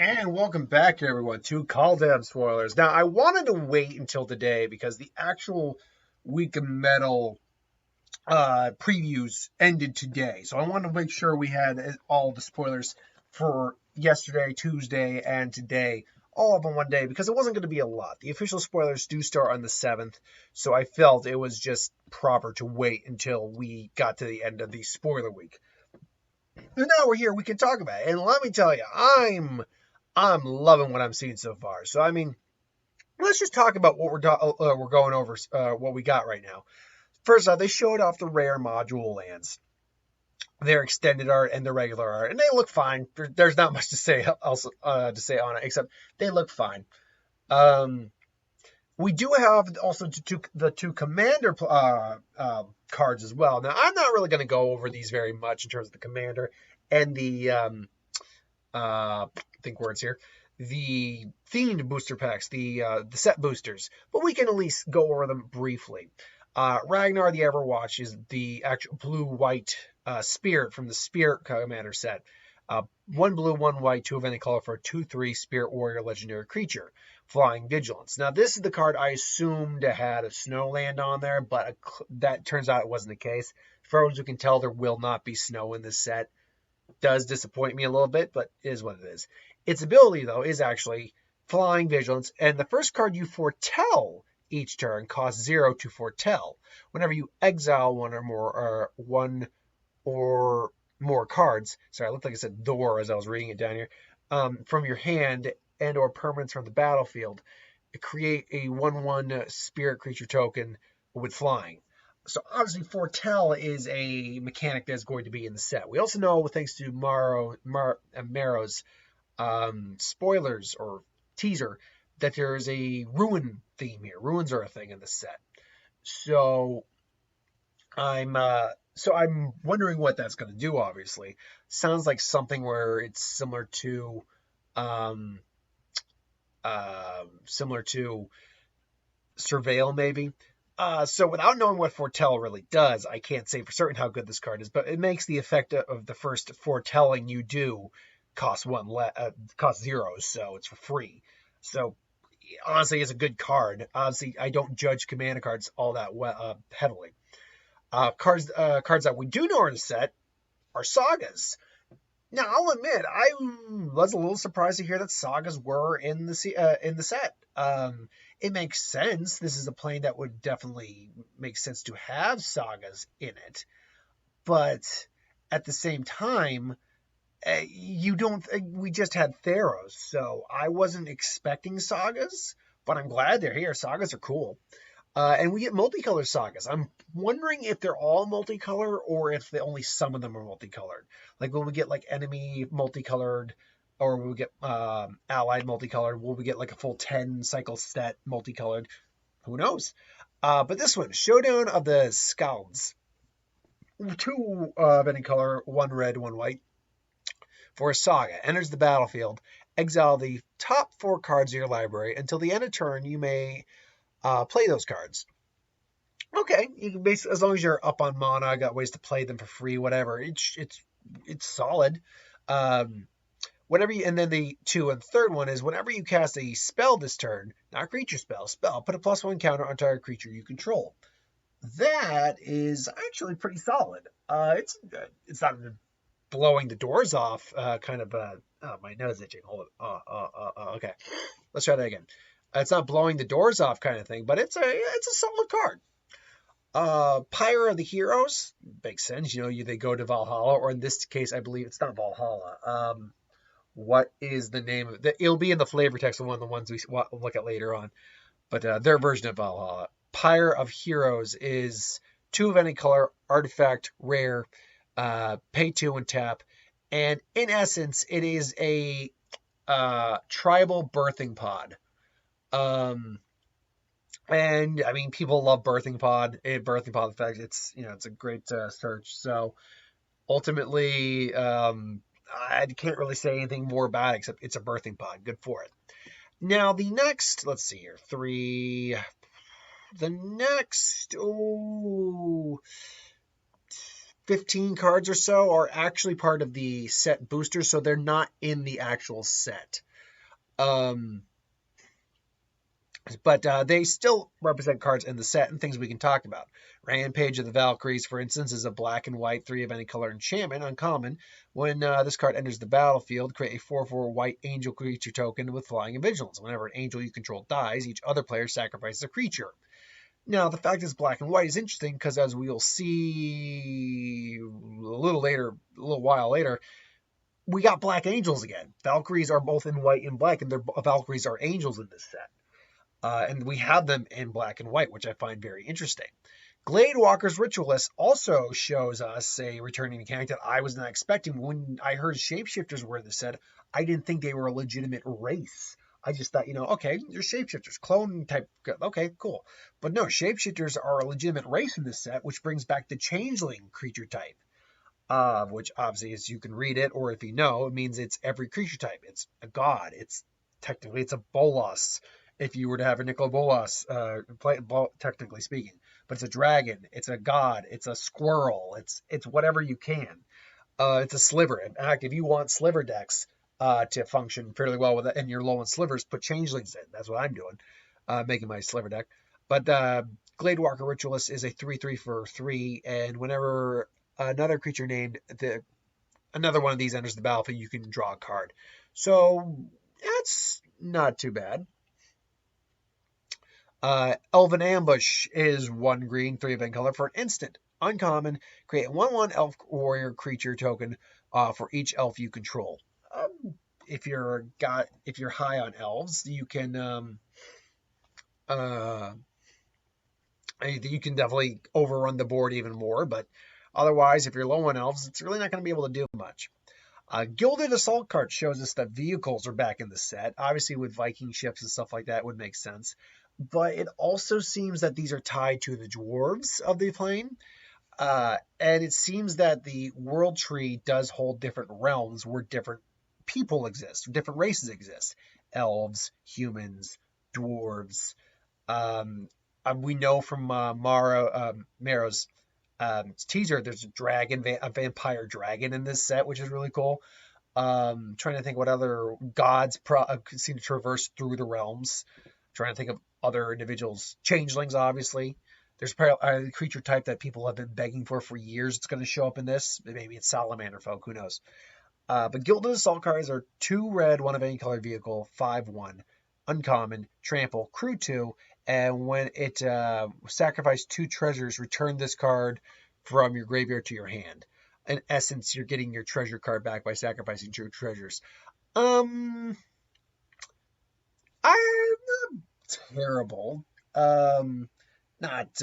And welcome back, everyone, to Kaldheim spoilers. Now, I wanted to wait until today because the actual Week of Metal previews ended today. So I wanted to make sure we had all the spoilers for yesterday, Tuesday, and today, all up in one day, because it wasn't going to be a lot. The official spoilers do start on the 7th, so I felt it was just proper to wait until we got to the end of the spoiler week. And now we're here, we can talk about it. And let me tell you, I'm loving what I'm seeing so far. So I mean, let's just talk about what we're going over, what we got right now. First off, they showed off the rare module lands, their extended art and the regular art, and they look fine. There's not much to say else to say on it except they look fine. We do have also the two commander cards as well. Now, I'm not really going to go over these very much in terms of the commander and the think words here, the themed booster packs, the set boosters, but we can at least go over them briefly. Ragnar the Everwatch is the actual blue-white spirit from the Spirit Commander set. 1 blue, 1 white, 2 of any color for a 2/3 Spirit Warrior legendary creature. Flying Vigilance. Now, this is the card I assumed had a snowland on there, but that turns out it wasn't the case. For those who can tell, there will not be snow in this set. Does disappoint me a little bit, but it is what it is. Its ability, though, is actually Flying Vigilance, and the first card you foretell each turn costs 0 to foretell. Whenever you exile one or more cards, sorry, I looked like I said door as I was reading it down here, from your hand and or permanents from the battlefield, create a 1/1 spirit creature token with flying. So obviously foretell is a mechanic that's going to be in the set. We also know, thanks to Maro's spoilers or teaser, that there's a ruin theme here. Ruins are a thing in the set. So I'm wondering what that's going to do. Obviously, sounds like something where it's similar to Surveil, maybe. So without knowing what foretell really does, I can't say for certain how good this card is, but it makes the effect of the first foretelling you do cost 0, so it's for free. So honestly, it's a good card. Honestly, I don't judge commander cards all that heavily. Cards that we do know are in the set are sagas. Now, I'll admit, I was a little surprised to hear that sagas were in the set. It makes sense. This is a plane that would definitely make sense to have sagas in it. But at the same time, we just had Theros, so I wasn't expecting sagas, but I'm glad they're here. Sagas are cool. And we get multicolor sagas. I'm wondering if they're all multicolor or if only some of them are multicolored. Like, will we get like enemy multicolored, or will we get allied multicolored? Will we get like a full 10 cycle set multicolored? Who knows? But this one, Showdown of the Scalds. 2 of any color, 1 red, 1 white. For a saga, enters the battlefield. Exile the top 4 cards of your library. Until the end of turn, you may play those cards. Okay, you can basically, as long as you're up on mana, got ways to play them for free, whatever. It's solid. Whenever you, and then the 2 and third one is whenever you cast a spell this turn, not creature spell, put a +1 counter on target creature you control. That is actually pretty solid. It's not blowing the doors off, kind of. Oh, my nose itching. Hold it. Okay, let's try that again. It's not blowing the doors off kind of thing, but it's a solid card. Pyro of the Heroes makes sense. They go to Valhalla, or in this case, I believe it's not Valhalla. What is the name of it? It'll be in the flavor text of one of the ones we look at later on. But their version of Valhalla. Pyro of Heroes is 2 of any color, artifact, rare, pay 2 and tap. And in essence, it is a tribal birthing pod. And I mean, people love birthing pod. Birthing pod effect. It's a great search. So ultimately, I can't really say anything more about it except it's a birthing pod. Good for it. Now the next, let's see here, 3. The next, 15 cards or so are actually part of the set boosters, so they're not in the actual set. But they still represent cards in the set and things we can talk about. Rampage of the Valkyries, for instance, is a black and white 3 of any color enchantment, uncommon. When this card enters the battlefield, create a 4/4 white angel creature token with flying and vigilance. Whenever an angel you control dies, each other player sacrifices a creature. Now, the fact it's black and white is interesting because, as we'll see a little while later, we got black angels again. Valkyries are both in white and black, and Valkyries are angels in this set. And we have them in black and white, which I find very interesting. Gladewalker's Ritualist also shows us a returning mechanic that I was not expecting. When I heard shapeshifters were in the set, I didn't think they were a legitimate race. I just thought, okay, you're shapeshifters, clone type, okay, cool. But no, shapeshifters are a legitimate race in this set, which brings back the changeling creature type, which obviously, as you can read it, or if you know, it means it's every creature type. It's a god. It's a bolas. If you were to have a Nicol Bolas, technically speaking. But it's a dragon, it's a god, it's a squirrel, it's whatever you can. It's a sliver. In fact, if you want sliver decks to function fairly well with it, and you're low on slivers, put changelings in. That's what I'm doing, making my sliver deck. But Gladewalker Ritualist is a 3/3 for 3, and whenever another creature named another one of these enters the battlefield, you can draw a card. So that's not too bad. Elven Ambush is 1 green, 3 of any color for an instant. Uncommon, create a 1/1 elf warrior creature token for each elf you control. If you're high on elves, you can definitely overrun the board even more. But otherwise, if you're low on elves, it's really not going to be able to do much. Gilded Assault card shows us that vehicles are back in the set. Obviously, with Viking ships and stuff like that, would make sense. But it also seems that these are tied to the dwarves of the plane. And it seems that the world tree does hold different realms where different people exist, different races exist. Elves, humans, dwarves. We know from Maro's teaser, there's a vampire dragon in this set, which is really cool. Trying to think what other gods seem to traverse through the realms. Trying to think of other individuals. Changelings, obviously. There's a creature type that people have been begging for years. It's going to show up in this. Maybe it's salamander folk. Who knows? But Gilded Assault cards are 2 red, 1 of any color vehicle, 5/1, uncommon, trample, crew 2, and when it sacrifice 2 treasures, return this card from your graveyard to your hand. In essence, you're getting your treasure card back by sacrificing 2 treasures. I'm not terrible. Not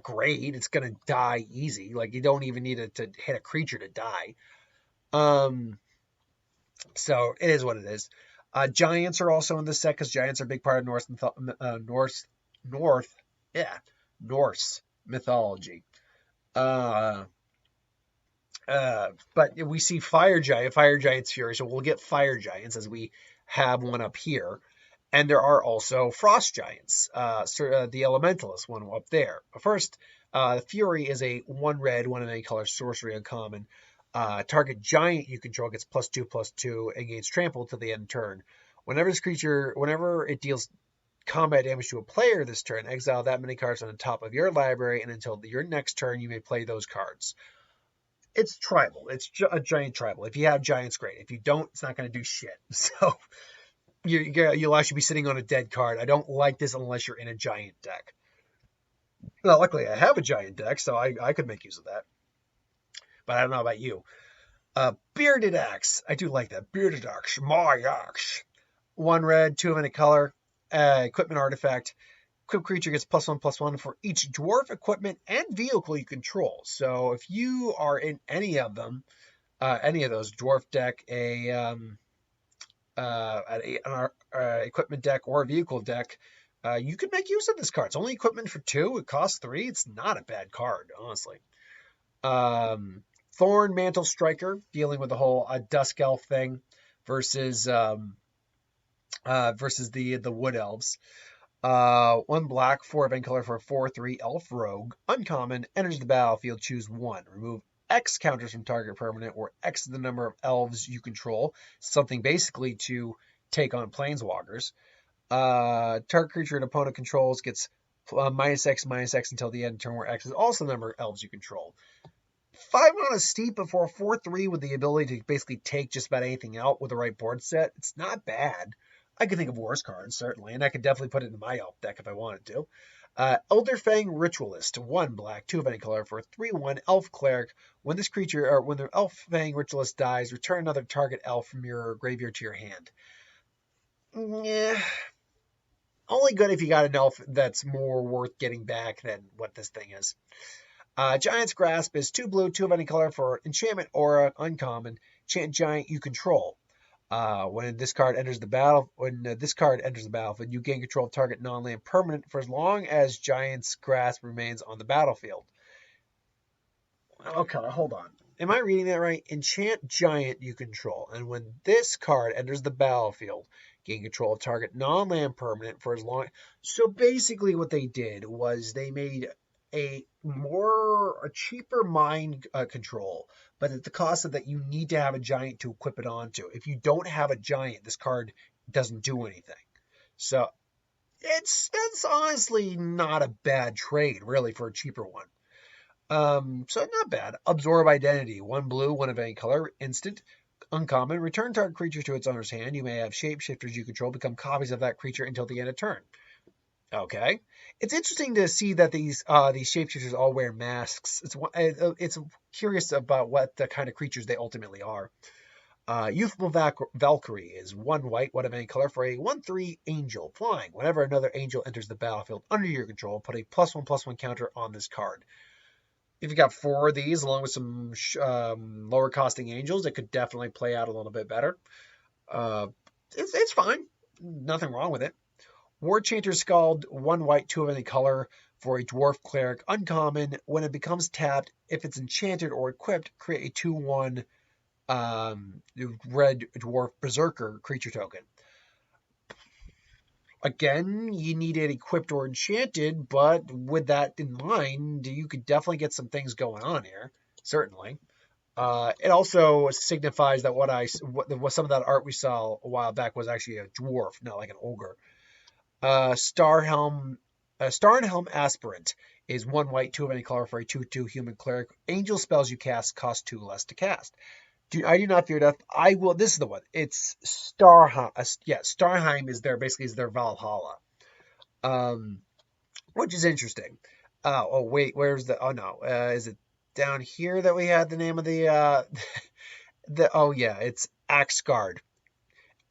great. It's gonna die easy. Like, you don't even need to hit a creature to die. So it is what it is. Giants are also in this set because giants are a big part of Norse mythology. But we see fire giants fury, so we'll get fire giants as we have one up here. And there are also frost giants, the elementalist one up there. First, Fury is a 1 red, 1 of any color sorcery uncommon. Target giant you control gets +2/+2 and gains trample to the end turn. Whenever it deals combat damage to a player this turn, exile that many cards on the top of your library, and until your next turn, you may play those cards. It's tribal. It's a giant tribal. If you have giants, great. If you don't, it's not going to do shit. So you'll actually be sitting on a dead card. I don't like this unless you're in a giant deck. Well, luckily I have a giant deck, so I could make use of that. But I don't know about you. Bearded Axe. I do like that. Bearded Axe. My axe. 1 red, 2 of any color. Equipment artifact. Equipped creature gets +1/+1 for each dwarf, equipment, and vehicle you control. So if you are in any of them, any of those, dwarf deck, an equipment deck, or a vehicle deck, you can make use of this card. It's only equipment for 2. It costs 3. It's not a bad card, honestly. Thorn, Mantle, Striker, dealing with the whole Dusk Elf thing versus the Wood Elves. One black, 4 event color for a 4/3 elf rogue. Uncommon, enters the battlefield, choose 1. Remove X counters from target permanent, where X is the number of elves you control. Something basically to take on planeswalkers. Target creature an opponent controls gets -X until the end of turn, where X is also the number of elves you control. 5 mana steep before 4/3 with the ability to basically take just about anything out with the right board set. It's not bad. I could think of worse cards, certainly, and I could definitely put it in my elf deck if I wanted to. Elder Fang Ritualist, 1 black, 2 of any color for a 3/1 elf cleric. When this creature, or when the Elf Fang Ritualist dies, return another target elf from your graveyard to your hand. Yeah. Only good if you got an elf that's more worth getting back than what this thing is. Giant's Grasp is 2 blue, 2 of any color for enchantment aura, uncommon. Chant giant you control. When this card enters the battlefield, you gain control of target non-land permanent for as long as Giant's Grasp remains on the battlefield. Okay, hold on. Am I reading that right? Enchant giant you control, and when this card enters the battlefield, gain control of target non-land permanent for as long. So basically, what they did was they made a cheaper mind control, but at the cost of that you need to have a giant to equip it onto. If you don't have a giant, this card doesn't do anything. So that's honestly not a bad trade, really, for a cheaper one. So not bad. Absorb Identity, 1 blue, 1 of any color, instant, uncommon. Return target creature to its owner's hand. You may have shapeshifters you control become copies of that creature until the end of turn. Okay, it's interesting to see that these shapeshifters all wear masks. It's curious about what the kind of creatures they ultimately are. Youthful Valkyrie is 1 white, 1 of any color for a 1/3 angel flying. Whenever another angel enters the battlefield under your control, put a +1/+1 counter on this card. If you got 4 of these along with some lower costing angels, it could definitely play out a little bit better. It's fine. Nothing wrong with it. War Chanters Scald, 1 white, 2 of any color for a dwarf cleric. Uncommon. When it becomes tapped, if it's enchanted or equipped, create a 2/1 red dwarf berserker creature token. Again, you need it equipped or enchanted, but with that in mind, you could definitely get some things going on here. Certainly. It also signifies that what some of that art we saw a while back was actually a dwarf, not like an ogre. Star and Helm Aspirant is 1 white, 2 of any color for a 2/2 human cleric. Angel spells you cast cost 2 less to cast. I do not fear death. I will. This is the one. It's Starheim. Starheim is their Valhalla, which is interesting. Oh wait, where's the? Oh no, is it down here that we had the name of the? It's Axgard.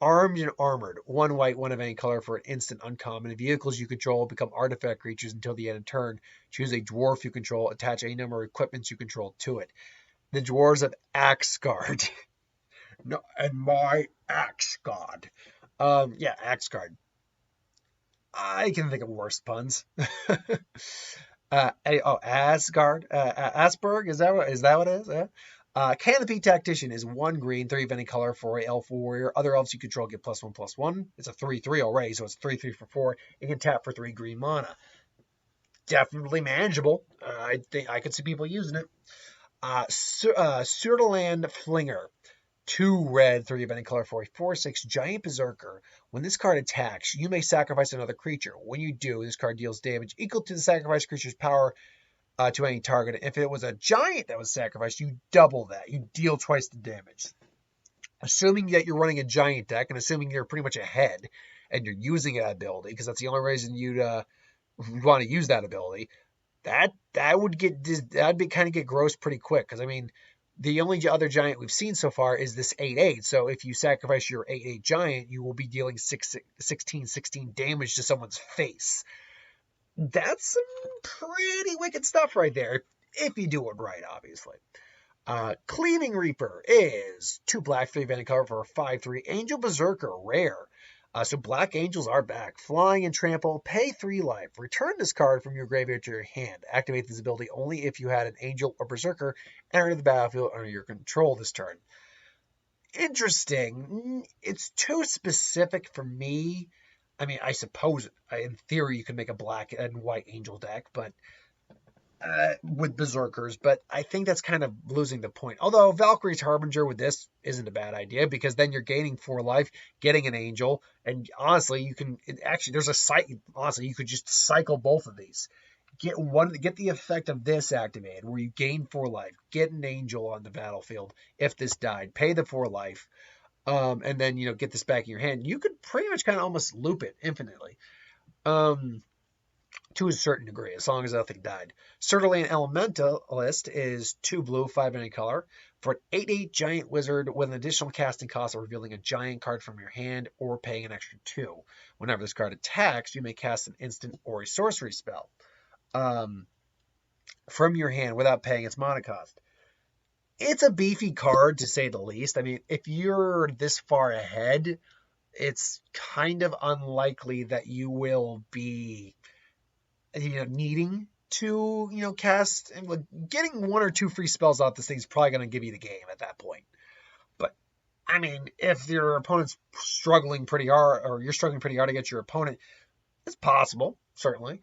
Armed and armored, 1 white, 1 of any color for an instant uncommon. Vehicles you control become artifact creatures until the end of turn. Choose a dwarf you control. Attach a number of equipments you control to it. The dwarves of Axgard. No, and my axe god. Axgard. I can think of worse puns. Asgard. Asperg. Is that what it is? Yeah. Canopy Tactician is 1 green, 3 of any color for a elf warrior. Other elves you control get +1/+1. It's a 3/3 already, so it's 3/3 for 4. It can tap for 3 green mana. Definitely manageable. I think I could see people using it. Sureland Flinger, 2 red, 3 of any color for a 4/6 giant berserker. When this card attacks, you may sacrifice another creature. When you do, this card deals damage equal to the sacrificed creature's power to any target. If it was a giant that was sacrificed, you double that. You deal twice the damage. Assuming that you're running a giant deck, and assuming you're pretty much ahead, and you're using that ability, because that's the only reason you'd want to use that ability, that'd kind of get gross pretty quick. Because I mean, the only other giant we've seen so far is this 8/8. So if you sacrifice your 8/8 giant, you will be dealing 16 damage to someone's face. That's some pretty wicked stuff right there, if you do it right, obviously. Cleaving Reaper is 2 black, 3 of any color for a 5/3 Angel Berserker, rare. So Black Angels are back. Flying and Trample, pay 3 life. Return this card from your graveyard to your hand. Activate this ability only if you had an Angel or Berserker enter the battlefield under your control this turn. Interesting. It's too specific for me. I mean, I suppose in theory you can make a black and white angel deck, but with berserkers, but I think that's kind of losing the point. Although Valkyrie's Harbinger with this isn't a bad idea because then you're gaining 4 life, getting an angel, and honestly, you can actually there's a site. Honestly, you could just cycle both of these. Get the effect of this activated where you gain 4 life, get an angel on the battlefield if this died, pay the 4 life, and then get this back in your hand. You could pretty much kind of almost loop it infinitely. To a certain degree, as long as nothing died. Sureland Elementalist is 2 blue, 5 any color. For an 8/8 giant wizard with an additional casting cost of revealing a giant card from your hand or paying an extra 2. Whenever this card attacks, you may cast an instant or a sorcery spell from your hand without paying its mana cost. It's a beefy card, to say the least. I mean, if you're this far ahead, it's kind of unlikely that you will be needing to cast, and getting 1 or 2 free spells out this thing's probably going to give you the game at that point. But I mean, if your opponent's struggling pretty hard, or you're struggling pretty hard to get your opponent, it's possible, certainly.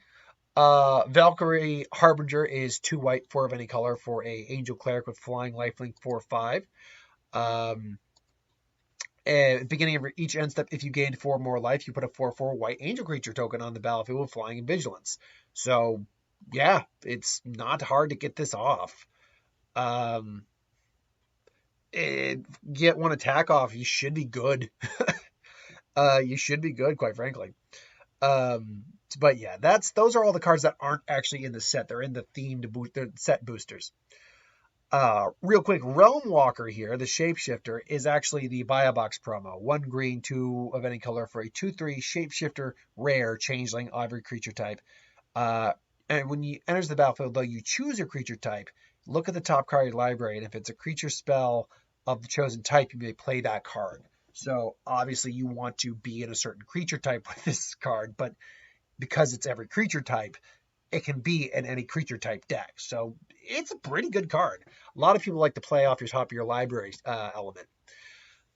Valkyrie Harbinger is 2 white, 4 of any color for a angel cleric with flying lifelink 4/5. At the beginning of each end step, if you gained 4 more life, you put a 4/4 white angel creature token on the battlefield with flying and vigilance. So, yeah, it's not hard to get this off. Get 1 attack off, you should be good. You should be good, quite frankly. But yeah, those are all the cards that aren't actually in the set. They're in the themed set boosters. Real quick, Realm Walker here, the Shapeshifter, is actually the Buy a Box promo. 1 green, 2 of any color for a 2/3 Shapeshifter rare changeling every creature type. And when you enters the battlefield, though, you choose your creature type. Look at the top card of your library, and if it's a creature spell of the chosen type, you may play that card. So obviously you want to be in a certain creature type with this card, but because it's every creature type, it can be in any creature type deck. So it's a pretty good card. A lot of people like to play off your top of your library element.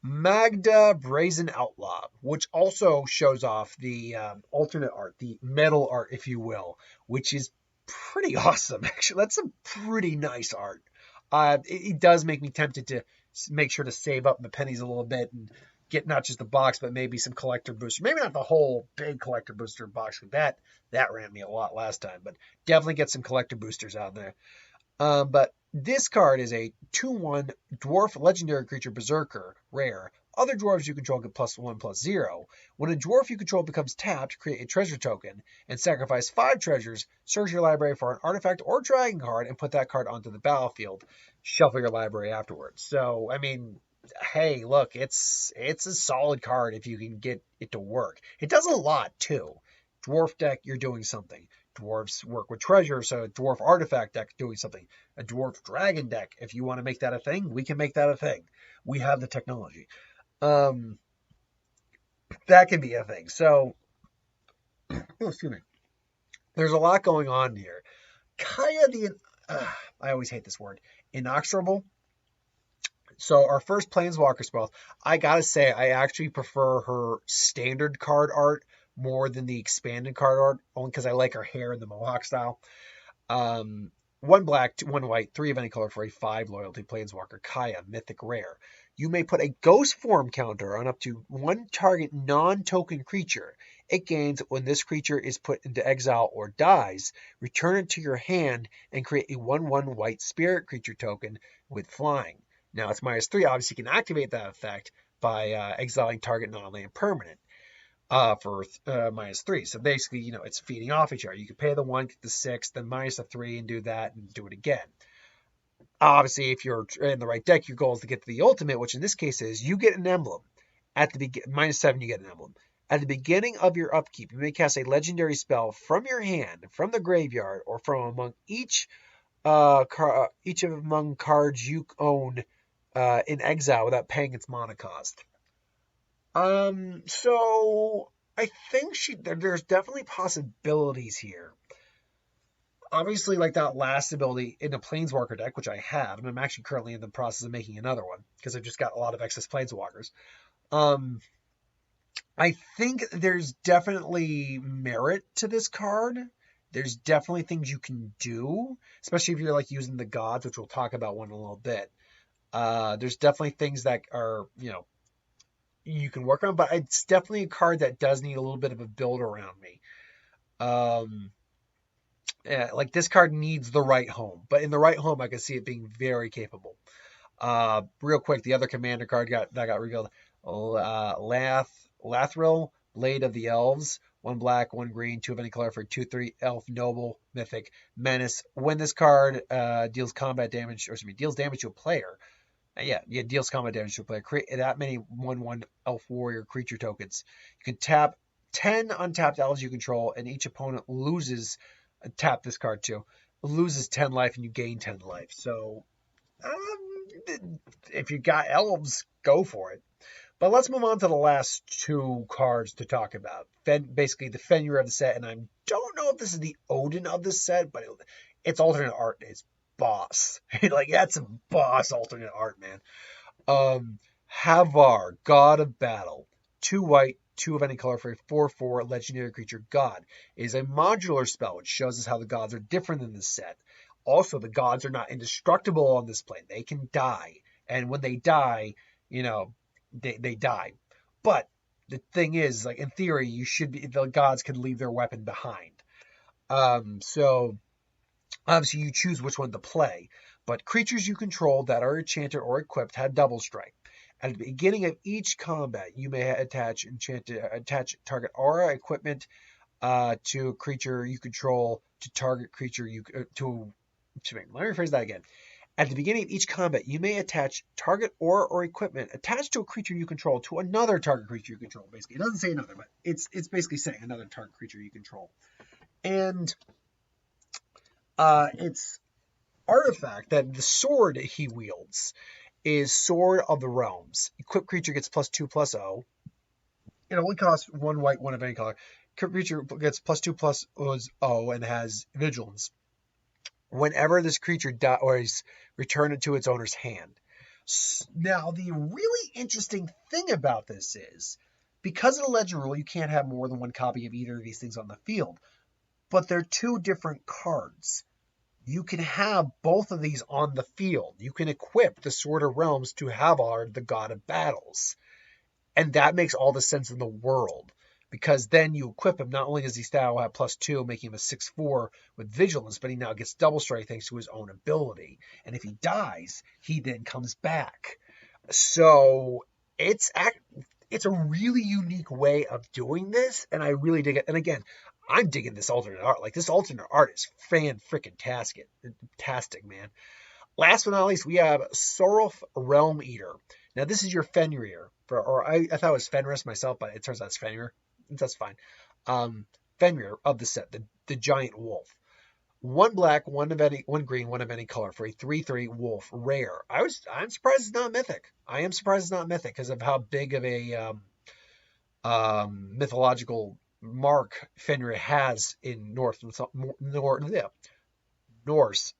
Magda Brazen Outlaw, which also shows off the alternate art, the metal art, if you will, which is pretty awesome. Actually, that's some pretty nice art. It does make me tempted to make sure to save up the pennies a little bit and get not just the box, but maybe some collector booster. Maybe not the whole big collector booster box. That ran me a lot last time, but definitely get some collector boosters out there. But this card is a 2/1 dwarf legendary creature berserker, rare. Other dwarves you control get +1/+0. When a dwarf you control becomes tapped, create a treasure token and sacrifice 5 treasures. Search your library for an artifact or dragon card and put that card onto the battlefield. Shuffle your library afterwards. So, I mean, hey, look, it's a solid card if you can get it to work. It does a lot, too. Dwarf deck, you're doing something. Dwarves work with treasure, so a dwarf artifact deck doing something. A dwarf dragon deck, if you want to make that a thing, we can make that a thing. We have the technology. That can be a thing. So, excuse me. There's a lot going on here. Kaya I always hate this word, inexorable. So our first Planeswalker spell, I gotta say, I actually prefer her standard card art more than the expanded card art, only because I like her hair in the Mohawk style. 1 black, 1 white, 3 of any color for a 5 loyalty Planeswalker, Kaya, Mythic rare. You may put a ghost form counter on up to 1 target non-token creature. It gains when this creature is put into exile or dies. Return it to your hand and create a 1/1 white spirit creature token with flying. Now it's -3. Obviously, you can activate that effect by exiling target non-land permanent for -3. So basically, it's feeding off each other. You can pay the 1, get the 6, then -3, and do that, and do it again. Obviously, if you're in the right deck, your goal is to get to the ultimate, which in this case is you get an emblem. At the -7, you get an emblem. At the beginning of your upkeep, you may cast a legendary spell from your hand, from the graveyard, or from among each among cards you own in exile without paying its mana cost. So I think there's definitely possibilities here. Obviously, like that last ability in a Planeswalker deck, which I have, and I'm actually currently in the process of making another one because I've just got a lot of excess Planeswalkers. I think there's definitely merit to this card. There's definitely things you can do, especially if you're like using the gods, which we'll talk about one in a little bit. There's definitely things that are, you can work on, but it's definitely a card that does need a little bit of a build around me. Um, yeah, like this card needs the right home, but in the right home, I can see it being very capable. Real quick, the other commander card got revealed. Lathril, Blade of the Elves. 1 black, 1 green, 2 of any color for 2/3 elf noble mythic menace. When this card deals combat damage, or excuse me, deals damage to a player. Yeah, deals combat damage to a player. Create that many 1/1 elf warrior creature tokens. You can tap 10 untapped elves you control, and each opponent loses. Tap this card too. Loses 10 life, and you gain 10 life. So if you got elves, go for it. But let's move on to the last two cards to talk about. Basically, the Fenrir of the set, and I don't know if this is the Odin of the set, but it's alternate art. It's boss. Like, that's some boss alternate art, man. Havar, God of Battle. 2 white, 2 of any color for a 4/4 legendary creature god. It is a modular spell, which shows us how the gods are different in this set. Also, the gods are not indestructible on this plane. They can die. And when they die, they die. But the thing is, like in theory, the gods can leave their weapon behind. So obviously you choose which one to play. But creatures you control that are enchanted or equipped have double strike. At the beginning of each combat, you may attach target aura equipment to a creature you control to target creature you to. Let me rephrase that again. At the beginning of each combat, you may attach target aura or equipment attached to a creature you control to another target creature you control. Basically, it doesn't say another, but it's basically saying another target creature you control. And it's artifact that the sword he wields is Sword of the Realms. Equipped creature gets +2/+0. It only costs 1 white, 1 of any color. Creature gets +2/+0 and has vigilance whenever this creature dies or is returned to its owner's hand. Now, the really interesting thing about this is, because of the legend rule, you can't have more than 1 copy of either of these things on the field. But they're 2 different cards. You can have both of these on the field. You can equip the Sword of Realms to Havar, the God of Battles. And that makes all the sense in the world. Because then you equip him, not only does he now have +2, making him a 6/4 with vigilance, but he now gets double strike thanks to his own ability. And if he dies, he then comes back. So it's a really unique way of doing this, and I really dig it. And again, I'm digging this alternate art. Like, this alternate art is fantastic, man. Last but not least, we have Soro Realm Eater. Now, this is your Fenrir, I thought it was Fenris myself, but it turns out it's Fenrir. That's fine. Fenrir of the set, the giant wolf. 1 black, 1 green, 1 of any color for a 3/3 wolf rare. I'm surprised it's not mythic. I am surprised it's not mythic because of how big of a mythological mark Fenrir has in Norse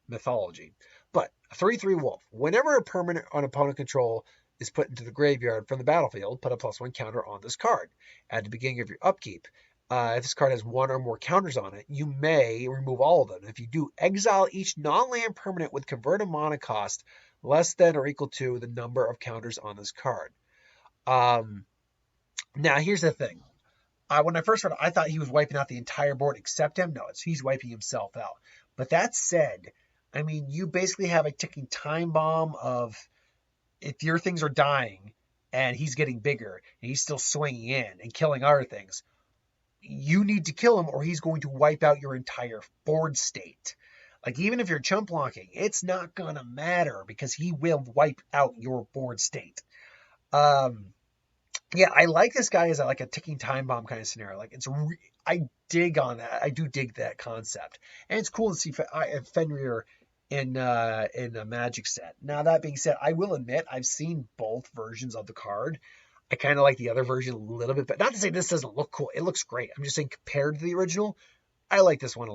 mythology. But a 3/3 wolf. Whenever a permanent on opponent control is put into the graveyard from the battlefield, put a +1 counter on this card. At the beginning of your upkeep, if this card has 1 or more counters on it, you may remove all of them. If you do, exile each non-land permanent with converted mana cost less than or equal to the number of counters on this card. Now, here's the thing. When I first read it, I thought he was wiping out the entire board except him. No, he's wiping himself out. But that said, I mean, you basically have a ticking time bomb of, if your things are dying and he's getting bigger and he's still swinging in and killing other things, you need to kill him or he's going to wipe out your entire board state. Like, even if you're chump blocking, it's not going to matter because he will wipe out your board state. Yeah, I like this guy as a ticking time bomb kind of scenario. Like, I dig on that. I do dig that concept. And it's cool to see Fenrir in a Magic set. Now, that being said, I will admit I've seen both versions of the card. I kind of like the other version a little bit, but not to say this doesn't look cool. It looks great. I'm just saying, compared to the original, I like this one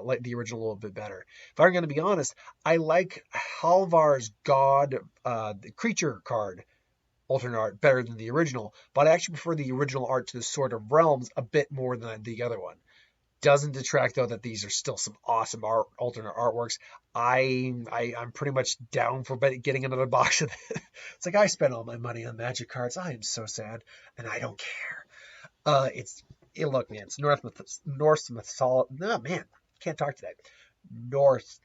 like the original a little bit better. If I'm going to be honest, I like Halvar's God, the creature card alternate art better than the original, but I actually prefer the original art to the Sword of Realms a bit more than the other one. Doesn't detract, though, that these are still some awesome alternate artworks. I'm pretty much down for getting another box of it. It's like I spent all my money on Magic cards. I am so sad, and I don't care. Look, man, it's Norse mythology. No, man, can't talk today. Norse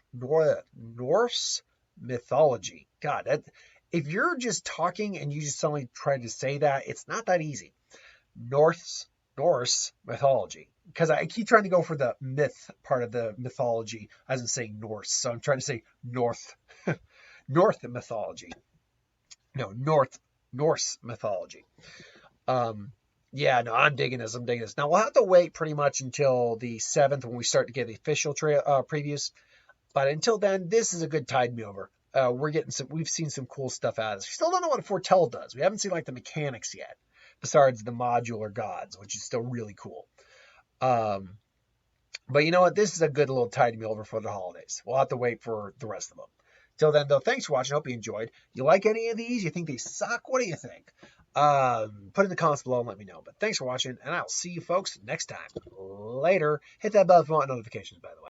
mythology. God, if you're just talking and you just suddenly try to say that, it's not that easy. Norse mythology. Because I keep trying to go for the myth part of the mythology as in saying Norse. So I'm trying to say North mythology. No, Norse mythology. Yeah, no, I'm digging this. Now we'll have to wait pretty much until the 7th when we start to get the official previews. But until then, this is a good tide me over. We've seen some cool stuff out of this. We still don't know what Foretell does. We haven't seen like the mechanics yet, besides the modular gods, which is still really cool. But you know what? This is a good little tide me over for the holidays. We'll have to wait for the rest of them. Till then, though, thanks for watching. Hope you enjoyed. You like any of these? You think they suck? What do you think? Put in the comments below and let me know. But thanks for watching, and I'll see you folks next time. Later. Hit that bell if you want notifications, by the way.